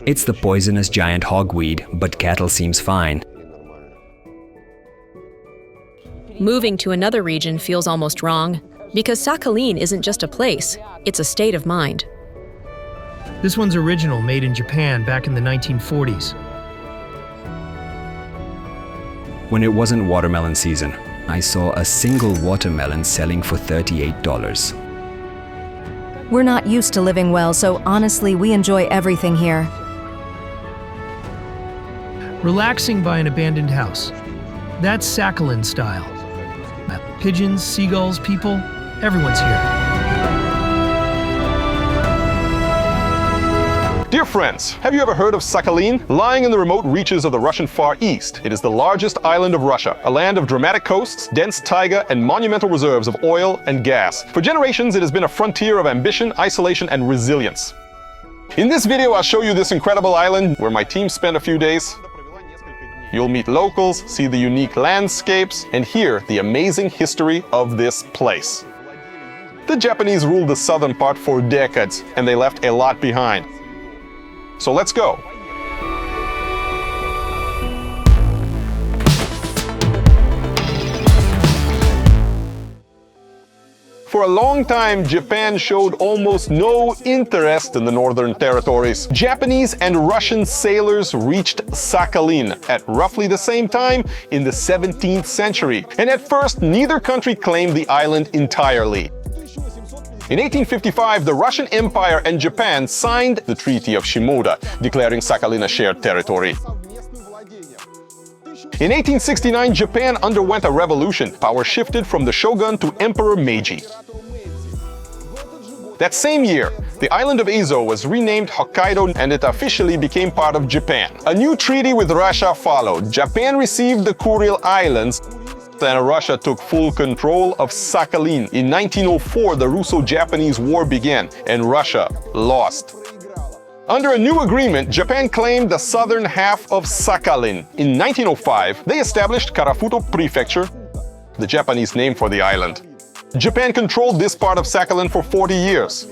It's the poisonous giant hogweed, but cattle seems fine. Moving to another region feels almost wrong, because Sakhalin isn't just a place, it's a state of mind. This one's original, made in Japan back in the 1940s. When it wasn't watermelon season, I saw a single watermelon selling for $38. We're not used to living well, so honestly, we enjoy everything here. Relaxing by an abandoned house. That's Sakhalin style. Pigeons, seagulls, people, everyone's here. Dear friends, have you ever heard of Sakhalin? Lying in the remote reaches of the Russian Far East, it is the largest island of Russia, a land of dramatic coasts, dense taiga, and monumental reserves of oil and gas. For generations, it has been a frontier of ambition, isolation, and resilience. In this video, I'll show you this incredible island where my team spent a few days. You'll meet locals, see the unique landscapes, and hear the amazing history of this place. The Japanese ruled the southern part for decades, and they left a lot behind. So let's go. For a long time, Japan showed almost no interest in the northern territories. Japanese and Russian sailors reached Sakhalin at roughly the same time in the 17th century, and at first neither country claimed the island entirely. In 1855, the Russian Empire and Japan signed the Treaty of Shimoda, declaring Sakhalin a shared territory. In 1869, Japan underwent a revolution. Power shifted from the shogun to Emperor Meiji. That same year, the island of Izo was renamed Hokkaido and it officially became part of Japan. A new treaty with Russia followed. Japan received the Kuril Islands, and Russia took full control of Sakhalin. In 1904, the Russo-Japanese War began, and Russia lost. Under a new agreement, Japan claimed the southern half of Sakhalin. In 1905, they established Karafuto Prefecture, the Japanese name for the island. Japan controlled this part of Sakhalin for 40 years.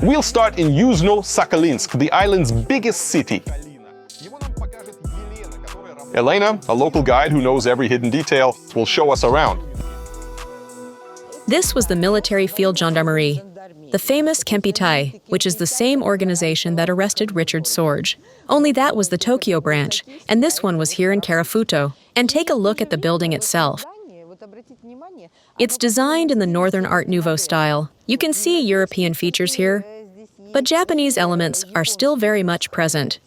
We'll start in Yuzhno-Sakhalinsk, the island's biggest city. Elena, a local guide who knows every hidden detail, will show us around. This was the military field gendarmerie, the famous Kempitai, which is the same organization that arrested Richard Sorge. Only that was the Tokyo branch, and this one was here in Karafuto. And take a look at the building itself. It's designed in the Northern Art Nouveau style. You can see European features here, but Japanese elements are still very much present.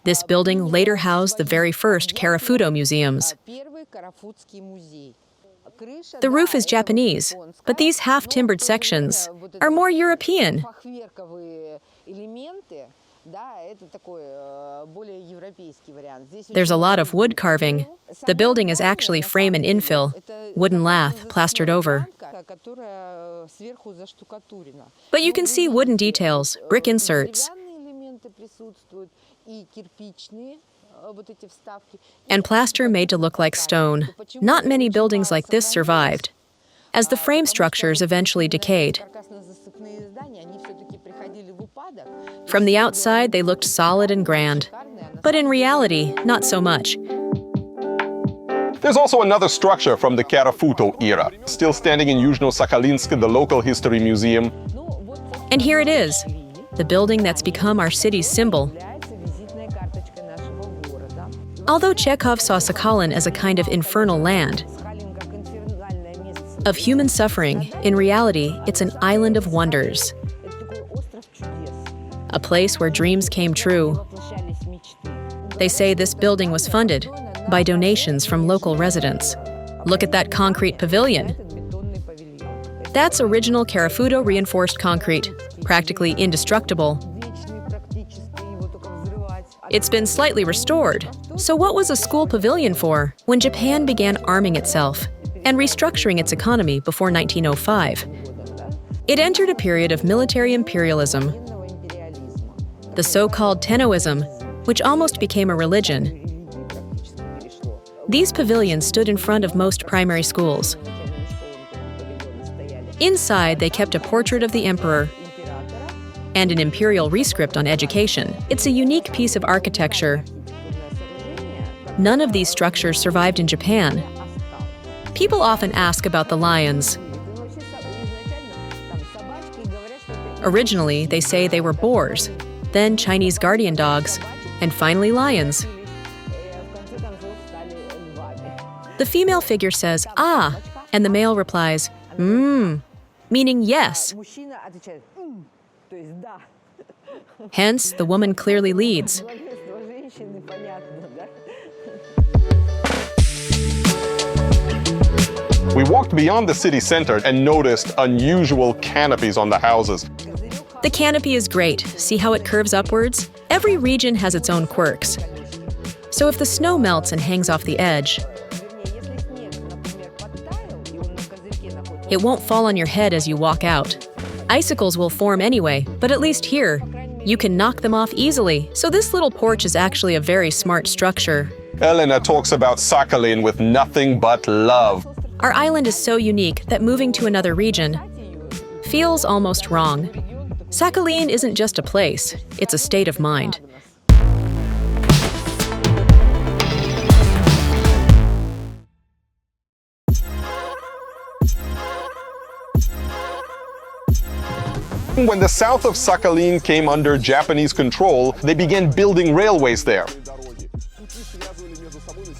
This building later housed the very first Karafuto museums. The roof is Japanese, but these half-timbered sections are more European. There's a lot of wood carving. The building is actually frame and infill, wooden lath plastered over. But you can see wooden details, brick inserts, and plaster made to look like stone. Not many buildings like this survived, as the frame structures eventually decayed. From the outside, they looked solid and grand, but in reality, not so much. There's also another structure from the Karafuto era, still standing in Yuzhno-Sakhalinsk, the local history museum. And here it is, the building that's become our city's symbol. Although Chekhov saw Sakhalin as a kind of infernal land of human suffering, in reality, it's an island of wonders. A place where dreams came true. They say this building was funded by donations from local residents. Look at that concrete pavilion. That's original Karafuto reinforced concrete, practically indestructible. It's been slightly restored. So what was a school pavilion for when Japan began arming itself and restructuring its economy before 1905? It entered a period of military imperialism, the so-called Tennoism, which almost became a religion. These pavilions stood in front of most primary schools. Inside, they kept a portrait of the emperor and an imperial rescript on education. It's a unique piece of architecture. None of these structures survived in Japan. People often ask about the lions. Originally, they say they were boars, then Chinese guardian dogs, and finally lions. The female figure says, "Ah," and the male replies, meaning yes. Hence, the woman clearly leads. We walked beyond the city center and noticed unusual canopies on the houses. The canopy is great. See how it curves upwards? Every region has its own quirks. So if the snow melts and hangs off the edge, it won't fall on your head as you walk out. Icicles will form anyway, but at least here, you can knock them off easily. So this little porch is actually a very smart structure. Elena talks about Sakhalin with nothing but love. Our island is so unique that moving to another region feels almost wrong. Sakhalin isn't just a place, it's a state of mind. When the south of Sakhalin came under Japanese control, they began building railways there.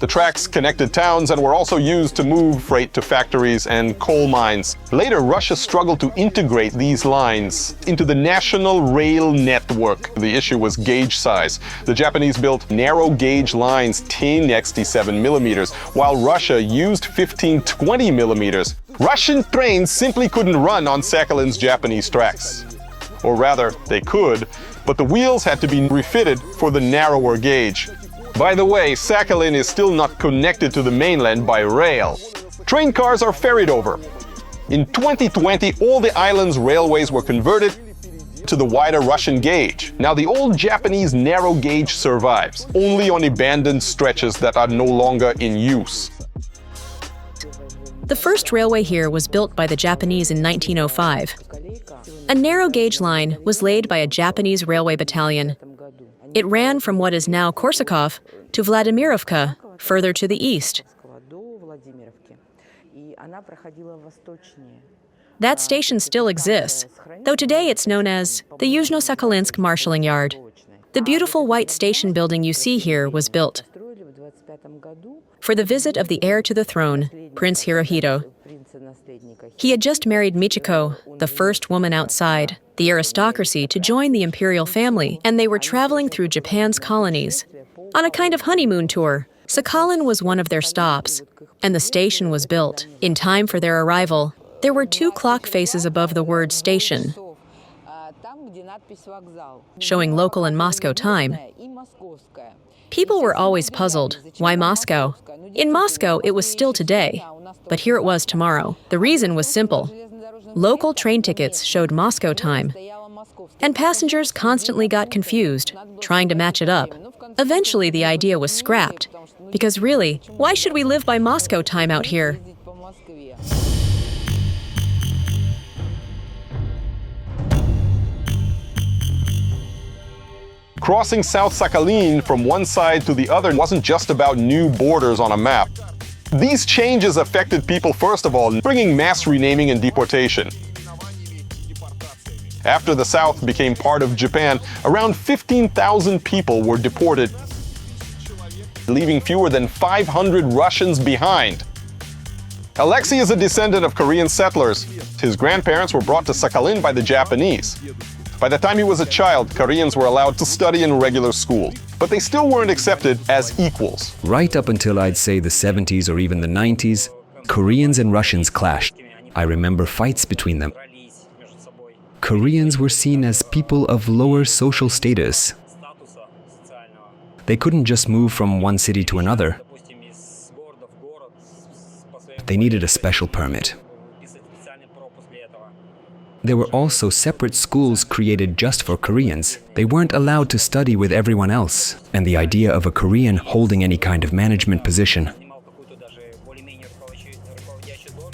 The tracks connected towns and were also used to move freight to factories and coal mines. Later, Russia struggled to integrate these lines into the national rail network. The issue was gauge size. The Japanese built narrow gauge lines 10x7 millimeters, while Russia used 15-20 millimeters. Russian trains simply couldn't run on Sakhalin's Japanese tracks. Or rather, they could, but the wheels had to be refitted for the narrower gauge. By the way, Sakhalin is still not connected to the mainland by rail. Train cars are ferried over. In 2020, all the island's railways were converted to the wider Russian gauge. Now, the old Japanese narrow gauge survives, only on abandoned stretches that are no longer in use. The first railway here was built by the Japanese in 1905. A narrow gauge line was laid by a Japanese railway battalion. It ran from what is now Korsakov to Vladimirovka, further to the east. That station still exists, though today it's known as the Yuzhno-Sakhalinsk Marshalling Yard. The beautiful white station building you see here was built for the visit of the heir to the throne, Prince Hirohito. He had just married Michiko, the first woman outside the aristocracy, to join the imperial family, and they were traveling through Japan's colonies on a kind of honeymoon tour. Sakhalin was one of their stops, and the station was built. In time for their arrival, there were 2 clock faces above the word station, showing local and Moscow time. People were always puzzled. Why Moscow? In Moscow, it was still today, but here it was tomorrow. The reason was simple. Local train tickets showed Moscow time, and passengers constantly got confused, trying to match it up. Eventually, the idea was scrapped, because really, why should we live by Moscow time out here? Crossing South Sakhalin from one side to the other wasn't just about new borders on a map. These changes affected people first of all, bringing mass renaming and deportation. After the South became part of Japan, around 15,000 people were deported, leaving fewer than 500 Russians behind. Alexei is a descendant of Korean settlers. His grandparents were brought to Sakhalin by the Japanese. By the time he was a child, Koreans were allowed to study in regular school, but they still weren't accepted as equals. Right up until I'd say the 70s or even the 90s, Koreans and Russians clashed. I remember fights between them. Koreans were seen as people of lower social status. They couldn't just move from one city to another. They needed a special permit. There were also separate schools created just for Koreans. They weren't allowed to study with everyone else, and the idea of a Korean holding any kind of management position.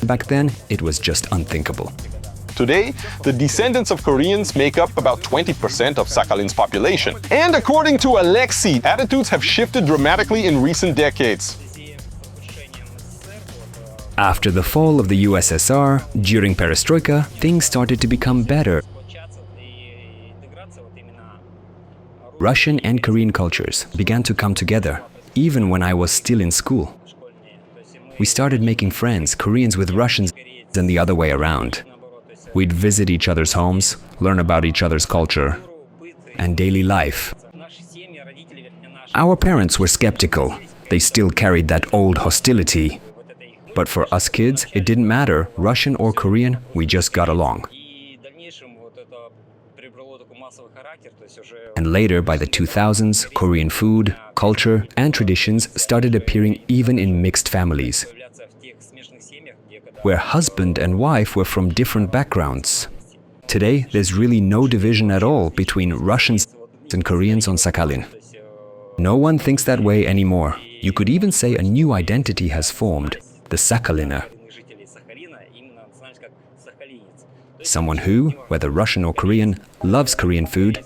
Back then, it was just unthinkable. Today, the descendants of Koreans make up about 20% of Sakhalin's population. And according to Alexei, attitudes have shifted dramatically in recent decades. After the fall of the USSR, during Perestroika, things started to become better. Russian and Korean cultures began to come together, even when I was still in school. We started making friends, Koreans with Russians, and the other way around. We'd visit each other's homes, learn about each other's culture and daily life. Our parents were skeptical. They still carried that old hostility. But for us kids, it didn't matter, Russian or Korean, we just got along. And later, by the 2000s, Korean food, culture, and traditions started appearing even in mixed families, where husband and wife were from different backgrounds. Today, there's really no division at all between Russians and Koreans on Sakhalin. No one thinks that way anymore. You could even say a new identity has formed, the Sakhaliner. Someone who, whether Russian or Korean, loves Korean food,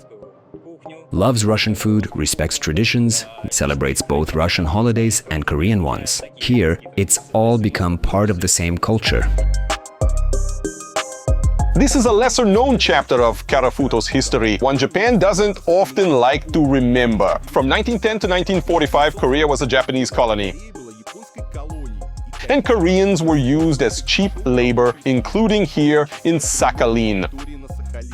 loves Russian food, respects traditions, celebrates both Russian holidays and Korean ones. Here, it's all become part of the same culture. This is a lesser-known chapter of Karafuto's history, one Japan doesn't often like to remember. From 1910 to 1945, Korea was a Japanese colony. And Koreans were used as cheap labor, including here in Sakhalin.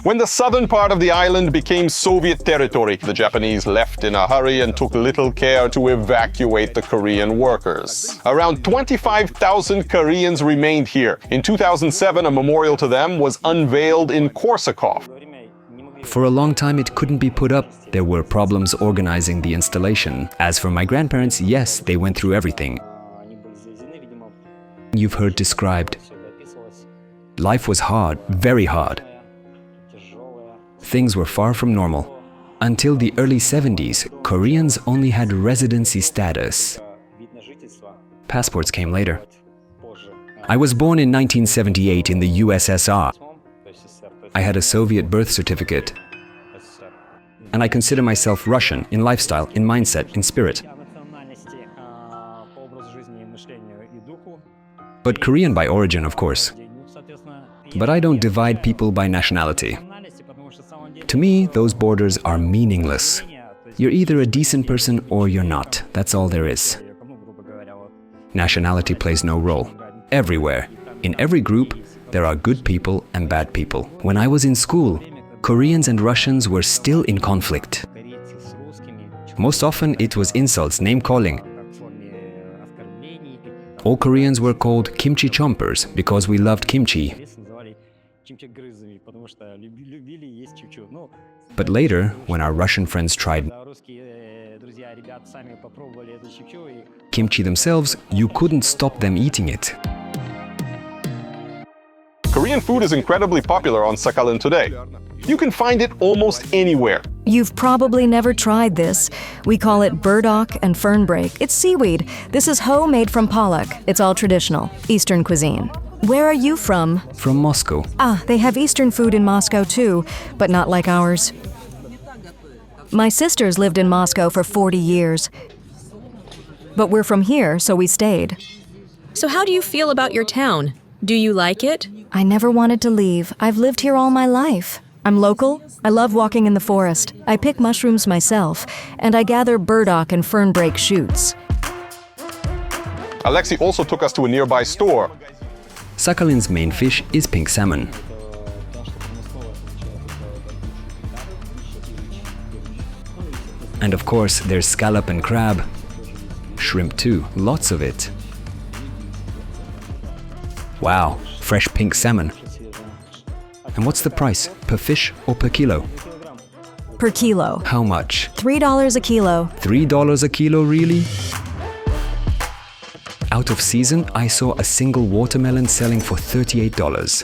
When the southern part of the island became Soviet territory, the Japanese left in a hurry and took little care to evacuate the Korean workers. Around 25,000 Koreans remained here. In 2007, a memorial to them was unveiled in Korsakov. For a long time, it couldn't be put up. There were problems organizing the installation. As for my grandparents, yes, they went through everything you've heard described. Life was hard, very hard. Things were far from normal. Until the early 70s, Koreans only had residency status. Passports came later. I was born in 1978 in the USSR. I had a Soviet birth certificate. And I consider myself Russian in lifestyle, in mindset, in spirit. But Korean by origin, of course. But I don't divide people by nationality. To me, those borders are meaningless. You're either a decent person or you're not. That's all there is. Nationality plays no role. Everywhere, in every group, there are good people and bad people. When I was in school, Koreans and Russians were still in conflict. Most often, it was insults, name-calling. All Koreans were called kimchi chompers because we loved kimchi. But later, when our Russian friends tried kimchi themselves, you couldn't stop them eating it. Korean food is incredibly popular on Sakhalin today. You can find it almost anywhere. You've probably never tried this. We call it burdock and fernbrake. It's seaweed. This is hoe made from pollock. It's all traditional, Eastern cuisine. Where are you from? From Moscow. Ah, they have Eastern food in Moscow too, but not like ours. My sisters lived in Moscow for 40 years. But we're from here, so we stayed. So how do you feel about your town? Do you like it? I never wanted to leave. I've lived here all my life. I'm local. I love walking in the forest. I pick mushrooms myself, and I gather burdock and fernbrake shoots. Alexei also took us to a nearby store. Sakhalin's main fish is pink salmon. And of course, there's scallop and crab. Shrimp too, lots of it. Wow, fresh pink salmon. And what's the price? Per fish or per kilo? Per kilo. How much? $3 a kilo. $3 a kilo, really? Out of season, I saw a single watermelon selling for $38.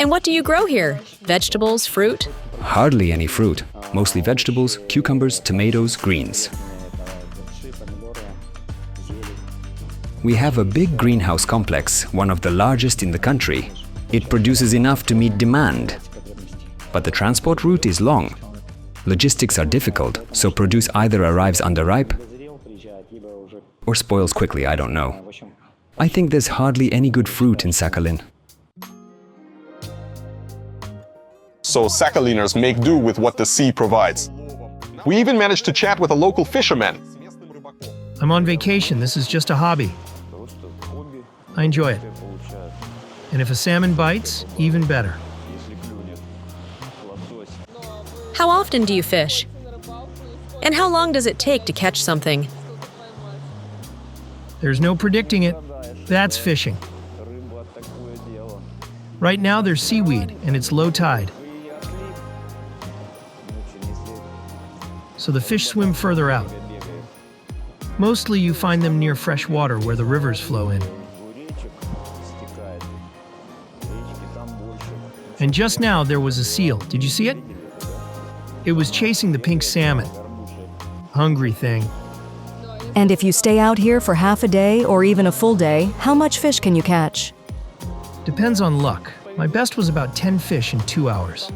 And what do you grow here? Vegetables, fruit? Hardly any fruit. Mostly vegetables, cucumbers, tomatoes, greens. We have a big greenhouse complex, one of the largest in the country. It produces enough to meet demand. But the transport route is long. Logistics are difficult, so produce either arrives underripe or spoils quickly, I don't know. I think there's hardly any good fruit in Sakhalin. So Sakhaliners make do with what the sea provides. We even managed to chat with a local fisherman. I'm on vacation. This is just a hobby. I enjoy it. And if a salmon bites, even better. How often do you fish? And how long does it take to catch something? There's no predicting it. That's fishing. Right now there's seaweed and it's low tide. So the fish swim further out. Mostly you find them near fresh water where the rivers flow in. And just now there was a seal. Did you see it? It was chasing the pink salmon. Hungry thing. And if you stay out here for half a day or even a full day, how much fish can you catch? Depends on luck. My best was about 10 fish in 2 hours.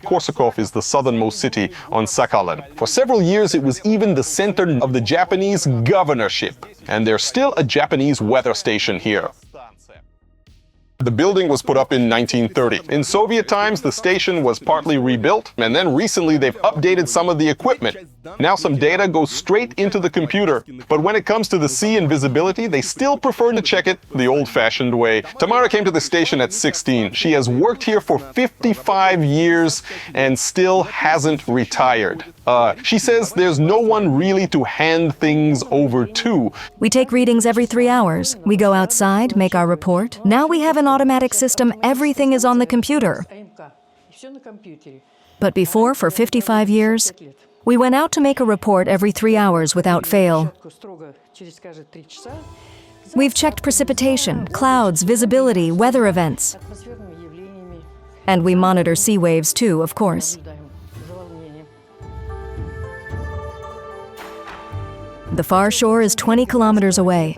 Korsakov is the southernmost city on Sakhalin. For several years, it was even the center of the Japanese governorship, and there's still a Japanese weather station here. The building was put up in 1930. In Soviet times, the station was partly rebuilt, and then recently they've updated some of the equipment. Now some data goes straight into the computer. But when it comes to the sea and visibility, they still prefer to check it the old-fashioned way. Tamara came to the station at 16. She has worked here for 55 years and still hasn't retired. She says there's no one really to hand things over to. We take readings every 3 hours. We go outside, make our report. Now we have an automatic system, everything is on the computer. But before, for 55 years, we went out to make a report every 3 hours without fail. We've checked precipitation, clouds, visibility, weather events. And we monitor sea waves too, of course. The far shore is 20 kilometers away,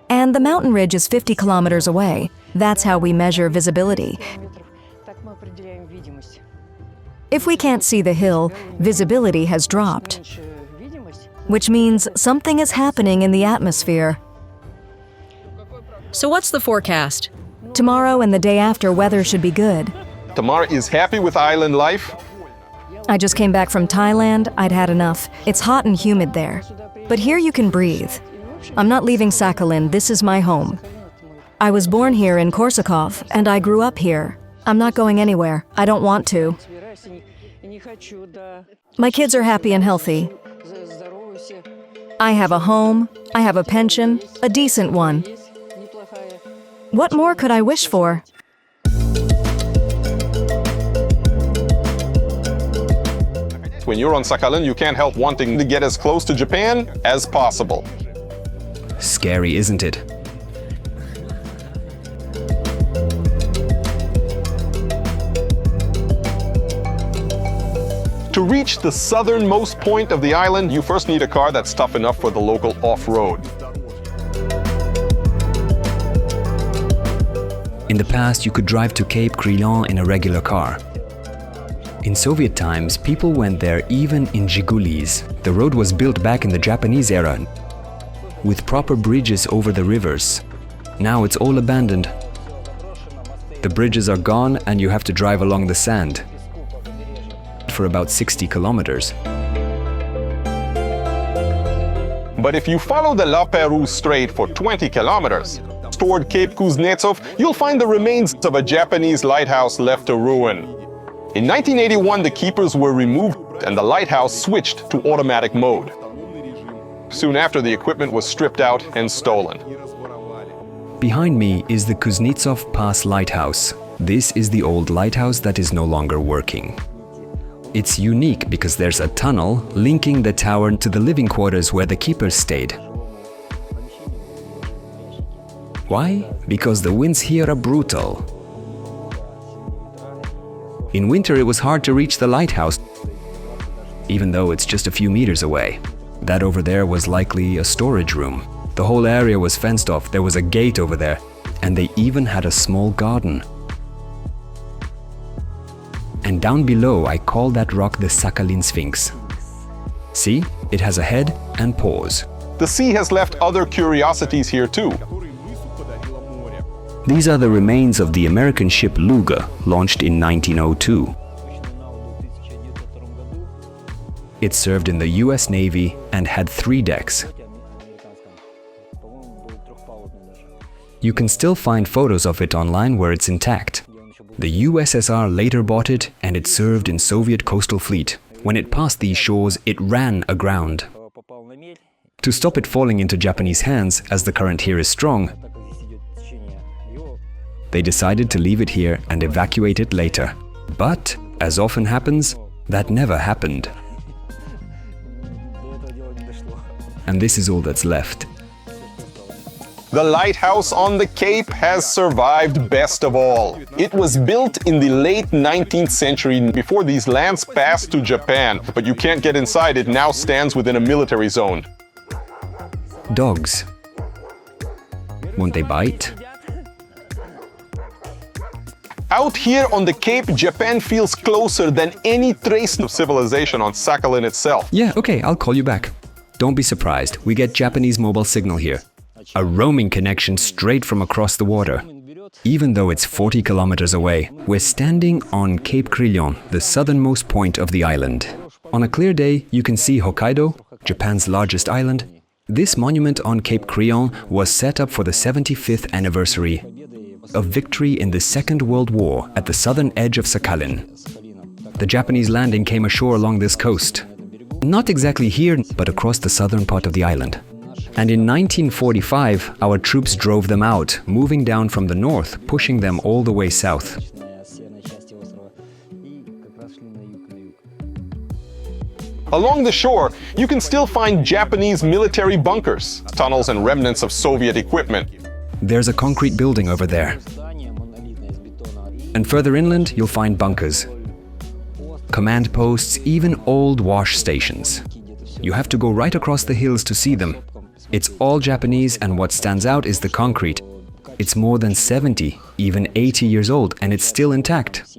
and the mountain ridge is 50 kilometers away. That's how we measure visibility. If we can't see the hill, visibility has dropped, which means something is happening in the atmosphere. So what's the forecast? Tomorrow and the day after, weather should be good. Tamara is happy with island life. I just came back from Thailand. I'd had enough. It's hot and humid there. But here you can breathe. I'm not leaving Sakhalin. This is my home. I was born here in Korsakov, and I grew up here. I'm not going anywhere. I don't want to. My kids are happy and healthy. I have a home, I have a pension, a decent one. What more could I wish for? When you're on Sakhalin, you can't help wanting to get as close to Japan as possible. Scary, isn't it? To reach the southernmost point of the island, you first need a car that's tough enough for the local off-road. In the past, you could drive to Cape Crillon in a regular car. In Soviet times, people went there even in Zhigulis. The road was built back in the Japanese era, with proper bridges over the rivers. Now it's all abandoned. The bridges are gone and you have to drive along the sand for about 60 kilometers. But if you follow the La Perouse Strait for 20 kilometers, toward Cape Kuznetsov, you'll find the remains of a Japanese lighthouse left to ruin. In 1981, the keepers were removed and the lighthouse switched to automatic mode. Soon after, the equipment was stripped out and stolen. Behind me is the Kuznetsov Pass lighthouse. This is the old lighthouse that is no longer working. It's unique because there's a tunnel linking the tower to the living quarters where the keepers stayed. Why? Because the winds here are brutal. In winter, it was hard to reach the lighthouse, even though it's just a few meters away. That over there was likely a storage room. The whole area was fenced off, there was a gate over there, and they even had a small garden. And down below, I call that rock the Sakhalin Sphinx. See? It has a head and paws. The sea has left other curiosities here too. These are the remains of the American ship Luga, launched in 1902. It served in the US Navy and had 3 decks. You can still find photos of it online where it's intact. The USSR later bought it and it served in Soviet coastal fleet. When it passed these shores, it ran aground. To stop it falling into Japanese hands, as the current here is strong, they decided to leave it here and evacuate it later. But, as often happens, that never happened. And this is all that's left. The lighthouse on the Cape has survived best of all. It was built in the late 19th century before these lands passed to Japan, but you can't get inside. It now stands within a military zone. Dogs. Won't they bite? Out here on the Cape, Japan feels closer than any trace of civilization on Sakhalin itself. Yeah, okay, I'll call you back. Don't be surprised, we get Japanese mobile signal here. A roaming connection straight from across the water. Even though it's 40 kilometers away, we're standing on Cape Crillon, the southernmost point of the island. On a clear day, you can see Hokkaido, Japan's largest island. This monument on Cape Crillon was set up for the 75th anniversary of victory in the Second World War at the southern edge of Sakhalin. The Japanese landing came ashore along this coast. Not exactly here, but across the southern part of the island. And in 1945, our troops drove them out, moving down from the north, pushing them all the way south. Along the shore, you can still find Japanese military bunkers, tunnels and remnants of Soviet equipment. There's a concrete building over there. And further inland, you'll find bunkers, command posts, even old wash stations. You have to go right across the hills to see them. It's all Japanese, and what stands out is the concrete. It's more than 70, even 80 years old, and it's still intact.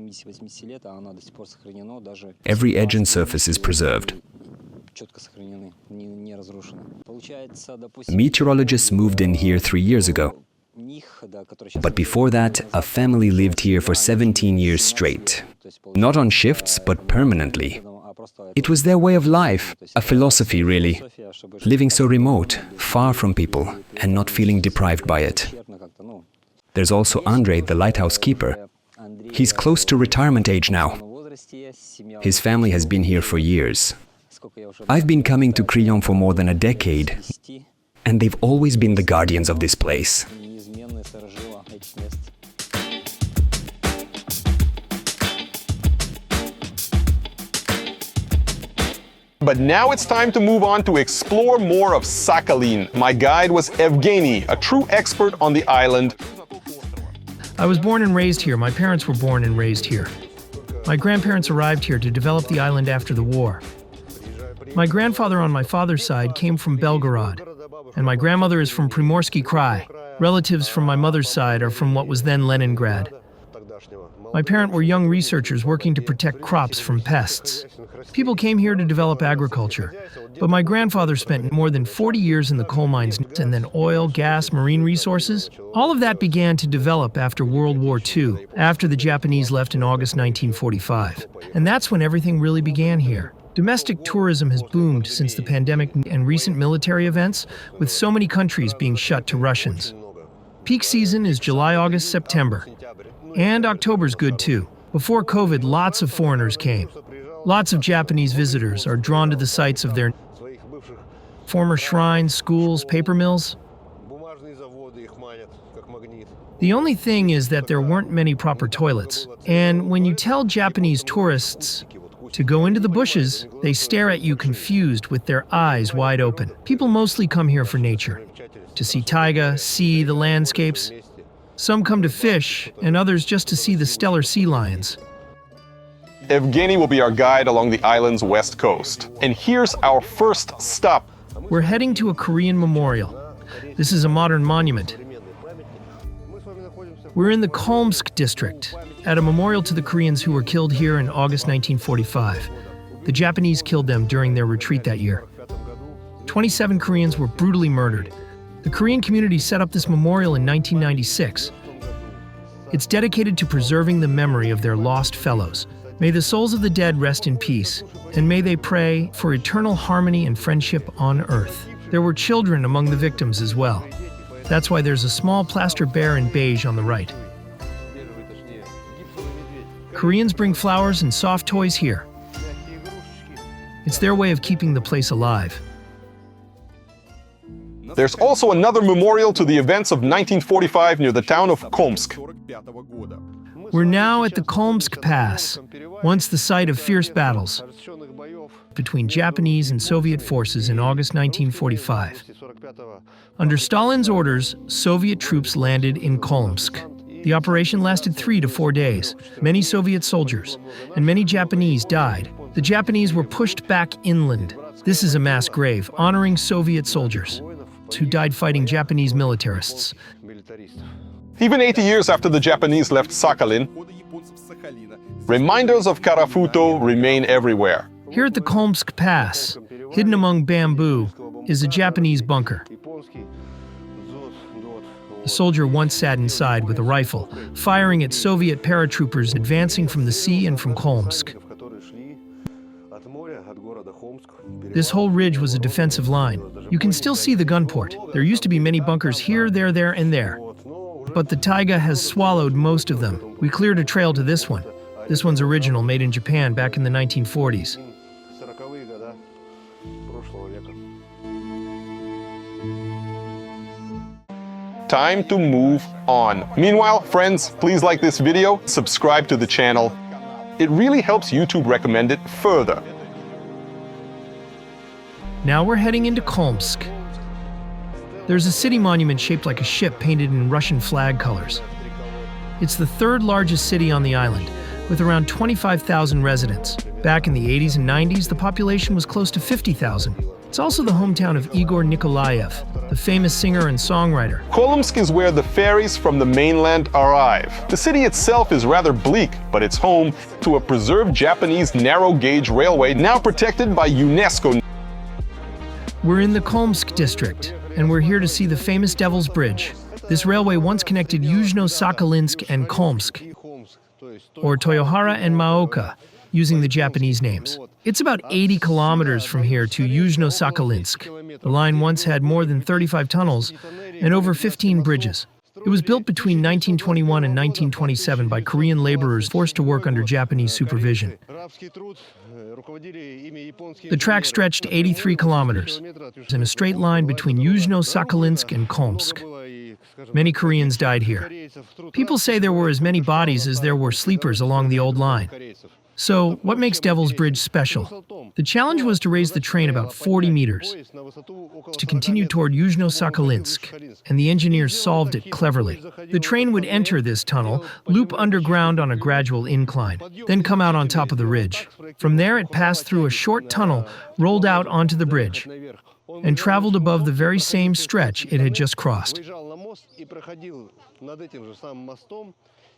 Every edge and surface is preserved. Meteorologists moved in here 3 years ago. But before that, a family lived here for 17 years straight. Not on shifts, but permanently. It was their way of life, a philosophy really. Living so remote, far from people, and not feeling deprived by it. There's also Andrei, the lighthouse keeper. He's close to retirement age now. His family has been here for years. I've been coming to Crillon for more than a decade, and they've always been the guardians of this place. But now it's time to move on to explore more of Sakhalin. My guide was Evgeny, a true expert on the island. I was born and raised here. My parents were born and raised here. My grandparents arrived here to develop the island after the war. My grandfather on my father's side came from Belgorod, and my grandmother is from Primorsky Krai. Relatives from my mother's side are from what was then Leningrad. My parents were young researchers working to protect crops from pests. People came here to develop agriculture, but my grandfather spent more than 40 years in the coal mines and then oil, gas, marine resources. All of that began to develop after World War II, after the Japanese left in August 1945. And that's when everything really began here. Domestic tourism has boomed since the pandemic and recent military events, with so many countries being shut to Russians. Peak season is July, August, September. And October's good too. Before COVID, lots of foreigners came. Lots of Japanese visitors are drawn to the sites of their former shrines, schools, paper mills. The only thing is that there weren't many proper toilets. And when you tell Japanese tourists, To go into the bushes, they stare at you confused with their eyes wide open. People mostly come here for nature, to see taiga, see the landscapes. Some come to fish, and others just to see the stellar sea lions. Evgeny will be our guide along the island's west coast. And here's our first stop. We're heading to a Korean memorial. This is a modern monument. We're in the Kholmsk district, at a memorial to the Koreans who were killed here in August 1945. The Japanese killed them during their retreat that year. 27 Koreans were brutally murdered. The Korean community set up this memorial in 1996. It's dedicated to preserving the memory of their lost fellows. May the souls of the dead rest in peace, and may they pray for eternal harmony and friendship on earth. There were children among the victims as well. That's why there's a small plaster bear in beige on the right. Koreans bring flowers and soft toys here. It's their way of keeping the place alive. There's also another memorial to the events of 1945 near the town of Kholmsk. We're now at the Kholmsk Pass, once the site of fierce battles between Japanese and Soviet forces in August 1945. Under Stalin's orders, Soviet troops landed in Kholmsk. The operation lasted 3 to 4 days. Many Soviet soldiers and many Japanese died. The Japanese were pushed back inland. This is a mass grave honoring Soviet soldiers who died fighting Japanese militarists. Even 80 years after the Japanese left Sakhalin, reminders of Karafuto remain everywhere. Here at the Kholmsk Pass, hidden among bamboo, is a Japanese bunker. A soldier once sat inside with a rifle, firing at Soviet paratroopers advancing from the sea and from Kholmsk. This whole ridge was a defensive line. You can still see the gun port. There used to be many bunkers here, there, and there. But the taiga has swallowed most of them. We cleared a trail to this one. This one's original, made in Japan back in the 1940s. Time to move on. Meanwhile, friends, please like this video, subscribe to the channel. It really helps YouTube recommend it further. Now we're heading into Kholmsk. There's a city monument shaped like a ship painted in Russian flag colors. It's the third largest city on the island, with around 25,000 residents. Back in the 80s and 90s, the population was close to 50,000. It's also the hometown of Igor Nikolaev, the famous singer and songwriter. Kholmsk is where the ferries from the mainland arrive. The city itself is rather bleak, but it's home to a preserved Japanese narrow-gauge railway now protected by UNESCO. We're in the Kholmsk district, and we're here to see the famous Devil's Bridge. This railway once connected Yuzhno-Sakhalinsk and Kholmsk, or Toyohara and Maoka, using the Japanese names. It's about 80 kilometers from here to Yuzhno-Sakhalinsk. The line once had more than 35 tunnels and over 15 bridges. It was built between 1921 and 1927 by Korean laborers forced to work under Japanese supervision. The track stretched 83 kilometers in a straight line between Yuzhno-Sakhalinsk and Kholmsk. Many Koreans died here. People say there were as many bodies as there were sleepers along the old line. So, what makes Devil's Bridge special? The challenge was to raise the train about 40 meters to continue toward Yuzhno-Sakhalinsk, and the engineers solved it cleverly. The train would enter this tunnel, loop underground on a gradual incline, then come out on top of the ridge. From there, it passed through a short tunnel, rolled out onto the bridge, and traveled above the very same stretch it had just crossed.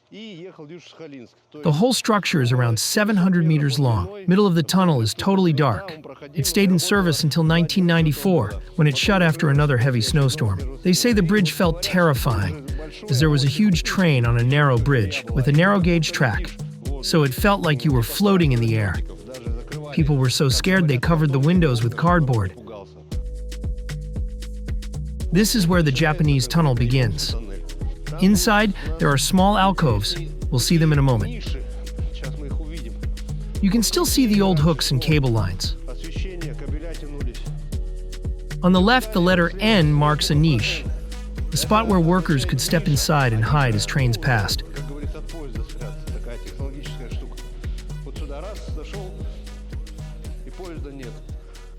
The whole structure is around 700 meters long. Middle of the tunnel is totally dark. It stayed in service until 1994, when it shut after another heavy snowstorm. They say the bridge felt terrifying, as there was a huge train on a narrow bridge with a narrow gauge track. So it felt like you were floating in the air. People were so scared they covered the windows with cardboard. This is where the Japanese tunnel begins. Inside, there are small alcoves. We'll see them in a moment. You can still see the old hooks and cable lines. On the left, the letter N marks a niche, a spot where workers could step inside and hide as trains passed.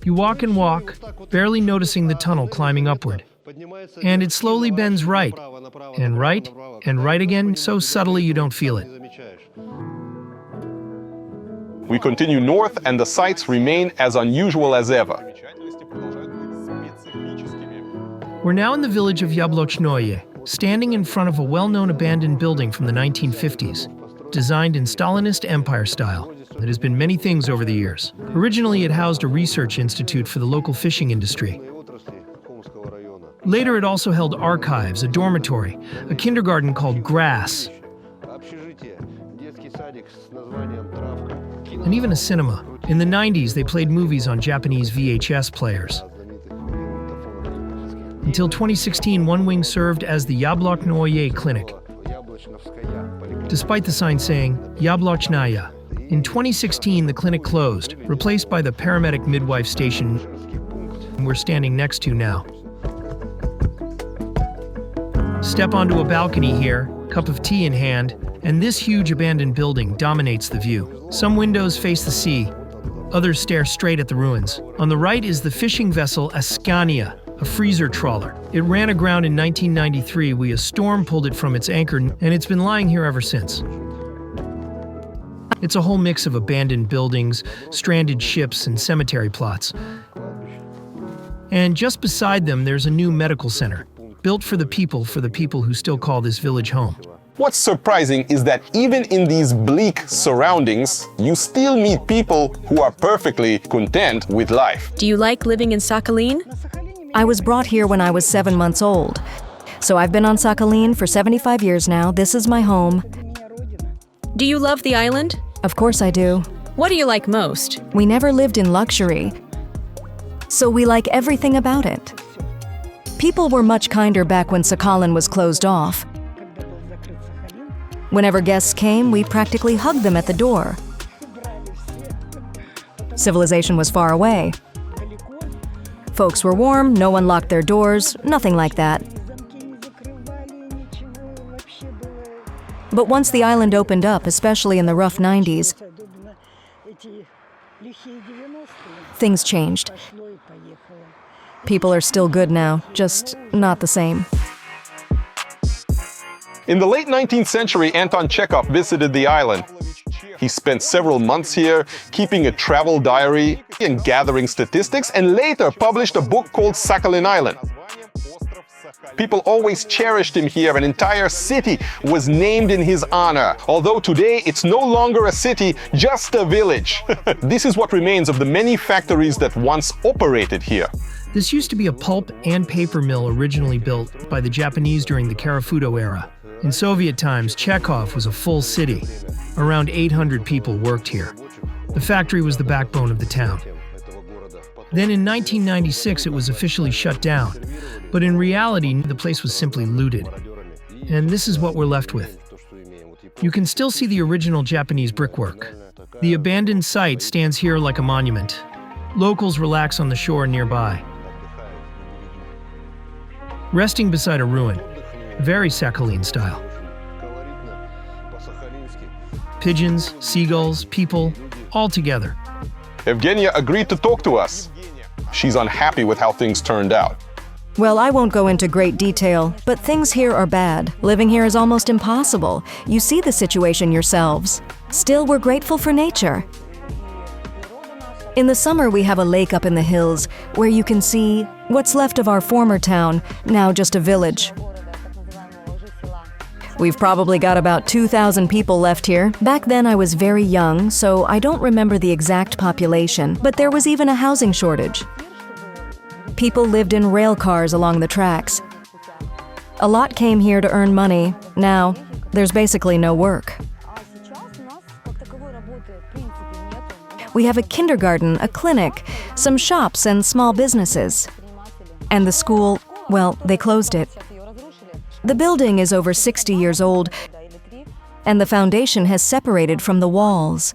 You walk and walk, barely noticing the tunnel climbing upward. And it slowly bends right, and right, and right again, so subtly you don't feel it. We continue north and the sights remain as unusual as ever. We're now in the village of Yablochnoye, standing in front of a well-known abandoned building from the 1950s, designed in Stalinist Empire style. It has been many things over the years. Originally, it housed a research institute for the local fishing industry. Later, it also held archives, a dormitory, a kindergarten called Grass, and even a cinema. In the 90s, they played movies on Japanese VHS players. Until 2016, one wing served as the Yablochnoye Clinic, despite the sign saying Yablochnaya. In 2016, the clinic closed, replaced by the paramedic midwife station we're standing next to now. Step onto a balcony here, cup of tea in hand, and this huge abandoned building dominates the view. Some windows face the sea, others stare straight at the ruins. On the right is the fishing vessel Ascania, a freezer trawler. It ran aground in 1993 when a storm pulled it from its anchor, and it's been lying here ever since. It's a whole mix of abandoned buildings, stranded ships, and cemetery plots. And just beside them, there's a new medical center, built for the people who still call this village home. What's surprising is that even in these bleak surroundings, you still meet people who are perfectly content with life. Do you like living in Sakhalin? I was brought here when I was 7 months old. So I've been on Sakhalin for 75 years now. This is my home. Do you love the island? Of course I do. What do you like most? We never lived in luxury, so we like everything about it. People were much kinder back when Sakhalin was closed off. Whenever guests came, we practically hugged them at the door. Civilization was far away. Folks were warm, no one locked their doors, nothing like that. But once the island opened up, especially in the rough 90s, things changed. People are still good now, just not the same. In the late 19th century, Anton Chekhov visited the island. He spent several months here, keeping a travel diary and gathering statistics, and later published a book called Sakhalin Island. People always cherished him here. An entire city was named in his honor. Although today it's no longer a city, just a village. This is what remains of the many factories that once operated here. This used to be a pulp and paper mill originally built by the Japanese during the Karafuto era. In Soviet times, Chekhov was a full city. Around 800 people worked here. The factory was the backbone of the town. Then in 1996, it was officially shut down. But in reality, the place was simply looted. And this is what we're left with. You can still see the original Japanese brickwork. The abandoned site stands here like a monument. Locals relax on the shore nearby, resting beside a ruin, very Sakhalin style. Pigeons, seagulls, people, all together. Evgenia agreed to talk to us. She's unhappy with how things turned out. Well, I won't go into great detail, but things here are bad. Living here is almost impossible. You see the situation yourselves. Still, we're grateful for nature. In the summer, we have a lake up in the hills where you can see what's left of our former town, now just a village. We've probably got about 2,000 people left here. Back then I was very young, so I don't remember the exact population, but there was even a housing shortage. People lived in rail cars along the tracks. A lot came here to earn money. Now, there's basically no work. We have a kindergarten, a clinic, some shops and small businesses. And the school, well, they closed it. The building is over 60 years old, and the foundation has separated from the walls.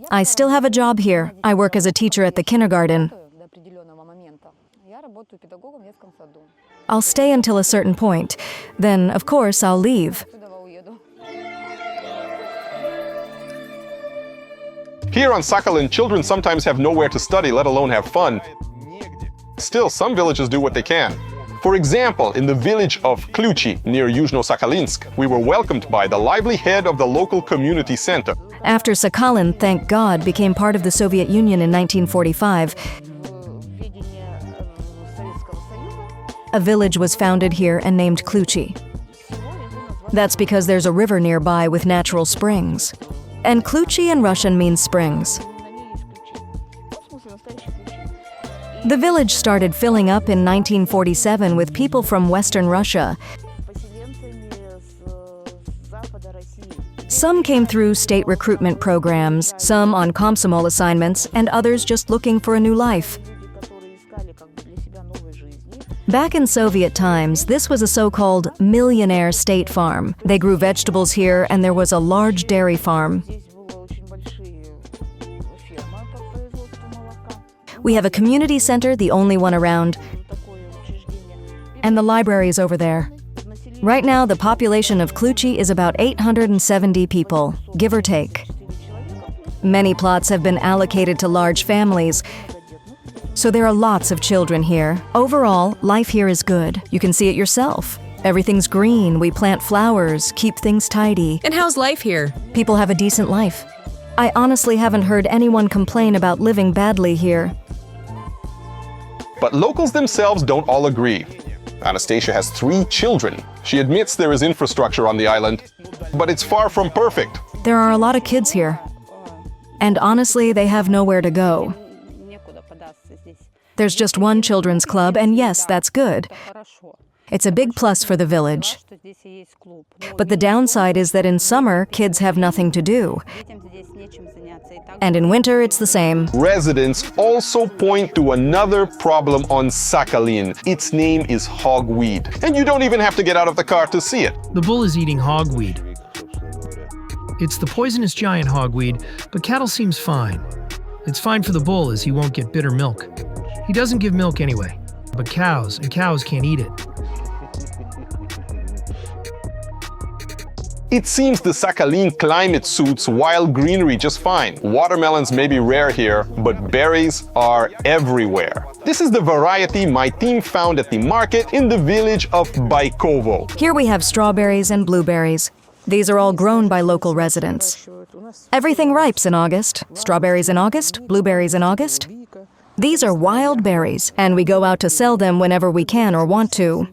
I still have a job here. I work as a teacher at the kindergarten. I'll stay until a certain point. Then, of course, I'll leave. Here on Sakhalin, children sometimes have nowhere to study, let alone have fun. Still, some villages do what they can. For example, in the village of Kluchi, near Yuzhno-Sakhalinsk, we were welcomed by the lively head of the local community center. After Sakhalin, thank God, became part of the Soviet Union in 1945, a village was founded here and named Kluchi. That's because there's a river nearby with natural springs. And Kluchi in Russian means springs. The village started filling up in 1947 with people from Western Russia. Some came through state recruitment programs, some on Komsomol assignments, and others just looking for a new life. Back in Soviet times, this was a so-called millionaire state farm. They grew vegetables here, and there was a large dairy farm. We have a community center, the only one around, and the library is over there. Right now, the population of Kluchi is about 870 people, give or take. Many plots have been allocated to large families, so there are lots of children here. Overall, life here is good. You can see it yourself. Everything's green, we plant flowers, keep things tidy. And how's life here? People have a decent life. I honestly haven't heard anyone complain about living badly here. But locals themselves don't all agree. Anastasia has 3 children. She admits there is infrastructure on the island, but it's far from perfect. There are a lot of kids here. And honestly, they have nowhere to go. There's just one children's club, and yes, that's good. It's a big plus for the village. But the downside is that in summer, kids have nothing to do. And in winter, it's the same. Residents also point to another problem on Sakhalin. Its name is hogweed. And you don't even have to get out of the car to see it. The bull is eating hogweed. It's the poisonous giant hogweed, but cattle seems fine. It's fine for the bull as he won't get bitter milk. He doesn't give milk anyway, but cows can't eat it. It seems the Sakhalin climate suits wild greenery just fine. Watermelons may be rare here, but berries are everywhere. This is the variety my team found at the market in the village of Baikovo. Here we have strawberries and blueberries. These are all grown by local residents. Everything ripes in August. Strawberries in August, blueberries in August. These are wild berries, and we go out to sell them whenever we can or want to.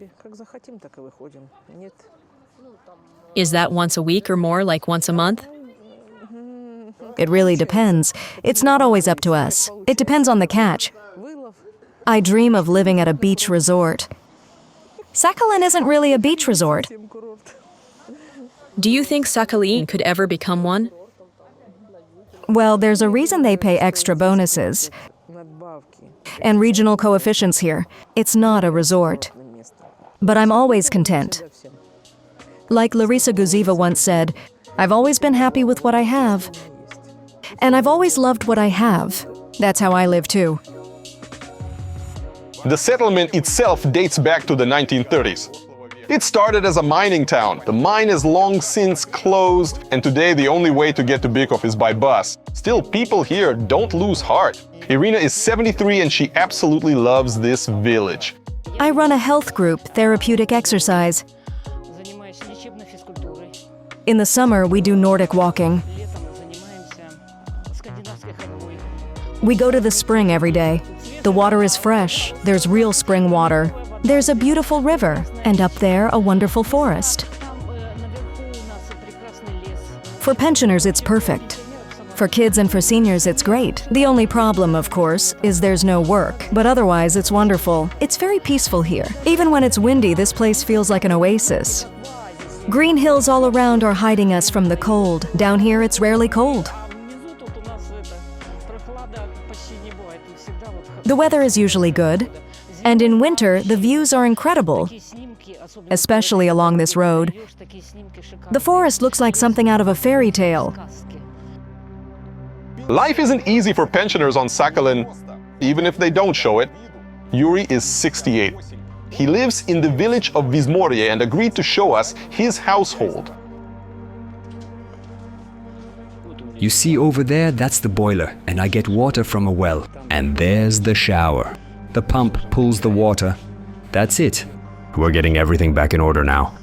Is that once a week or more, like once a month? It really depends. It's not always up to us. It depends on the catch. I dream of living at a beach resort. Sakhalin isn't really a beach resort. Do you think Sakhalin could ever become one? Well, there's a reason they pay extra bonuses and regional coefficients here. It's not a resort. But I'm always content. Like Larisa Guzieva once said, I've always been happy with what I have. And I've always loved what I have. That's how I live too. The settlement itself dates back to the 1930s. It started as a mining town. The mine is long since closed, and today the only way to get to Bykov is by bus. Still, people here don't lose heart. Irina is 73 and she absolutely loves this village. I run a health group, Therapeutic Exercise. In the summer, we do Nordic walking. We go to the spring every day. The water is fresh. There's real spring water. There's a beautiful river, and up there, a wonderful forest. For pensioners, it's perfect. For kids and for seniors, it's great. The only problem, of course, is there's no work. But otherwise, it's wonderful. It's very peaceful here. Even when it's windy, this place feels like an oasis. Green hills all around are hiding us from the cold. Down here, it's rarely cold. The weather is usually good. And in winter, the views are incredible, especially along this road. The forest looks like something out of a fairy tale. Life isn't easy for pensioners on Sakhalin, even if they don't show it. Yuri is 68. He lives in the village of Vizmorye and agreed to show us his household. You see over there, that's the boiler, and I get water from a well. And there's the shower. The pump pulls the water. That's it. We're getting everything back in order now.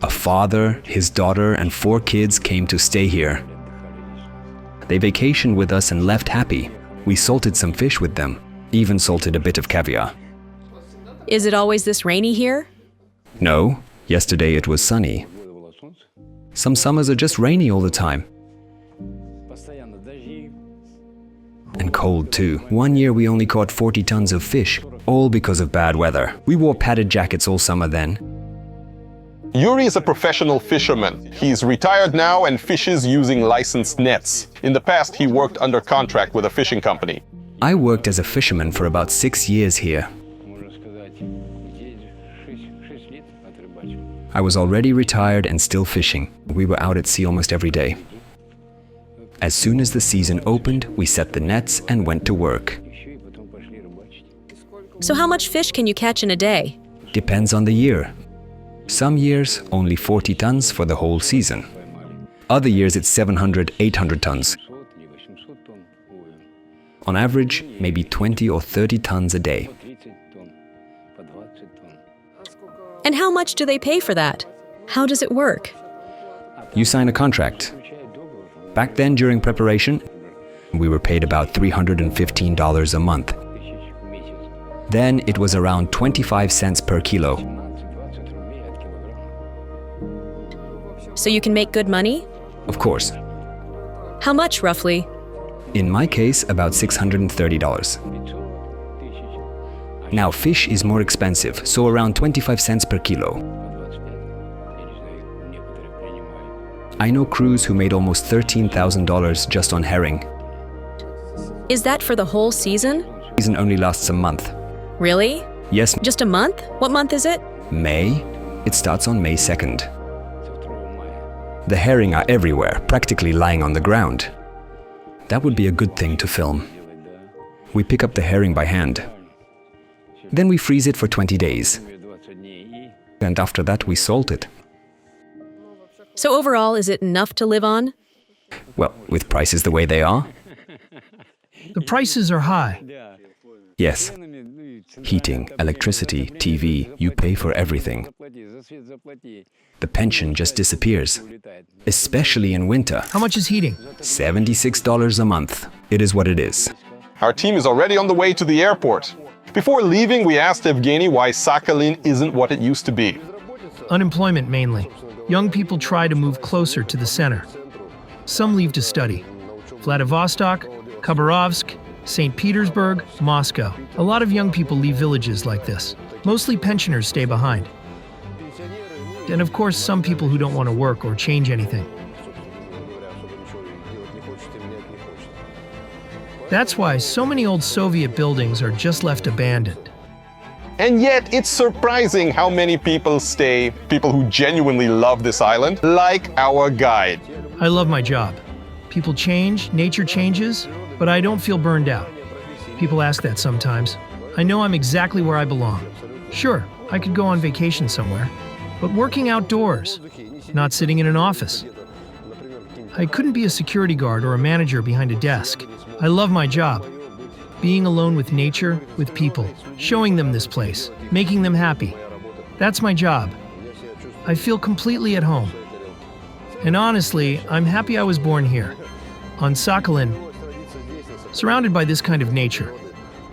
A father, his daughter, and 4 kids came to stay here. They vacationed with us and left happy. We salted some fish with them, even salted a bit of caviar. Is it always this rainy here? No, yesterday it was sunny. Some summers are just rainy all the time. And cold too. One year we only caught 40 tons of fish, all because of bad weather. We wore padded jackets all summer then. Yuri is a professional fisherman. He's retired now and fishes using licensed nets. In the past, he worked under contract with a fishing company. I worked as a fisherman for about 6 years here. I was already retired and still fishing. We were out at sea almost every day. As soon as the season opened, we set the nets and went to work. So how much fish can you catch in a day? Depends on the year. Some years, only 40 tons for the whole season. Other years, it's 700, 800 tons. On average, maybe 20 or 30 tons a day. And how much do they pay for that? How does it work? You sign a contract. Back then, during preparation, we were paid about $315 a month. Then it was around 25 cents per kilo. So you can make good money? Of course. How much, roughly? In my case, about $630. Now, fish is more expensive, so around 25 cents per kilo. I know crews who made almost $13,000 just on herring. Is that for the whole season? Season only lasts a month. Really? Yes, Just a month? What month is it? May. It starts on May 2nd. The herring are everywhere, practically lying on the ground. That would be a good thing to film. We pick up the herring by hand. Then we freeze it for 20 days. And after that we salt it. So overall, is it enough to live on? Well, with prices the way they are, The prices are high. yes. Heating, electricity, TV, you pay for everything. The pension just disappears, especially in winter. How much is heating? $76 a month. It is what it is. Our team is already on the way to the airport. Before leaving, we asked Evgeny why Sakhalin isn't what it used to be. Unemployment mainly. Young people try to move closer to the center. Some leave to study. Vladivostok, Khabarovsk, St. Petersburg, Moscow. A lot of young people leave villages like this. Mostly pensioners stay behind. And of course, some people who don't want to work or change anything. That's why so many old Soviet buildings are just left abandoned. And yet, it's surprising how many people stay, people who genuinely love this island, like our guide. I love my job. People change, nature changes, but I don't feel burned out. People ask that sometimes. I know I'm exactly where I belong. Sure, I could go on vacation somewhere, but working outdoors, not sitting in an office. I couldn't be a security guard or a manager behind a desk. I love my job. Being alone with nature, with people, showing them this place, making them happy. That's my job. I feel completely at home. And honestly, I'm happy I was born here, on Sakhalin, surrounded by this kind of nature.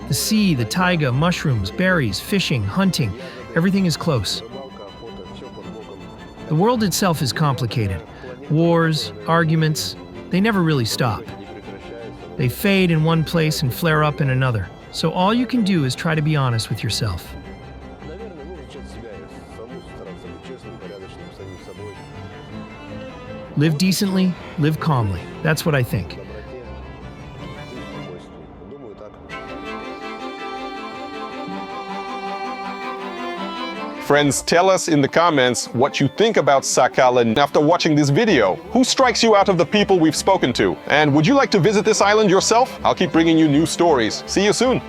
The sea, the taiga, mushrooms, berries, fishing, hunting, everything is close. The world itself is complicated. Wars, arguments, they never really stop. They fade in one place and flare up in another. So all you can do is try to be honest with yourself. Live decently, live calmly. That's what I think. Friends, tell us in the comments what you think about Sakhalin after watching this video. Who strikes you out of the people we've spoken to? And would you like to visit this island yourself? I'll keep bringing you new stories. See you soon.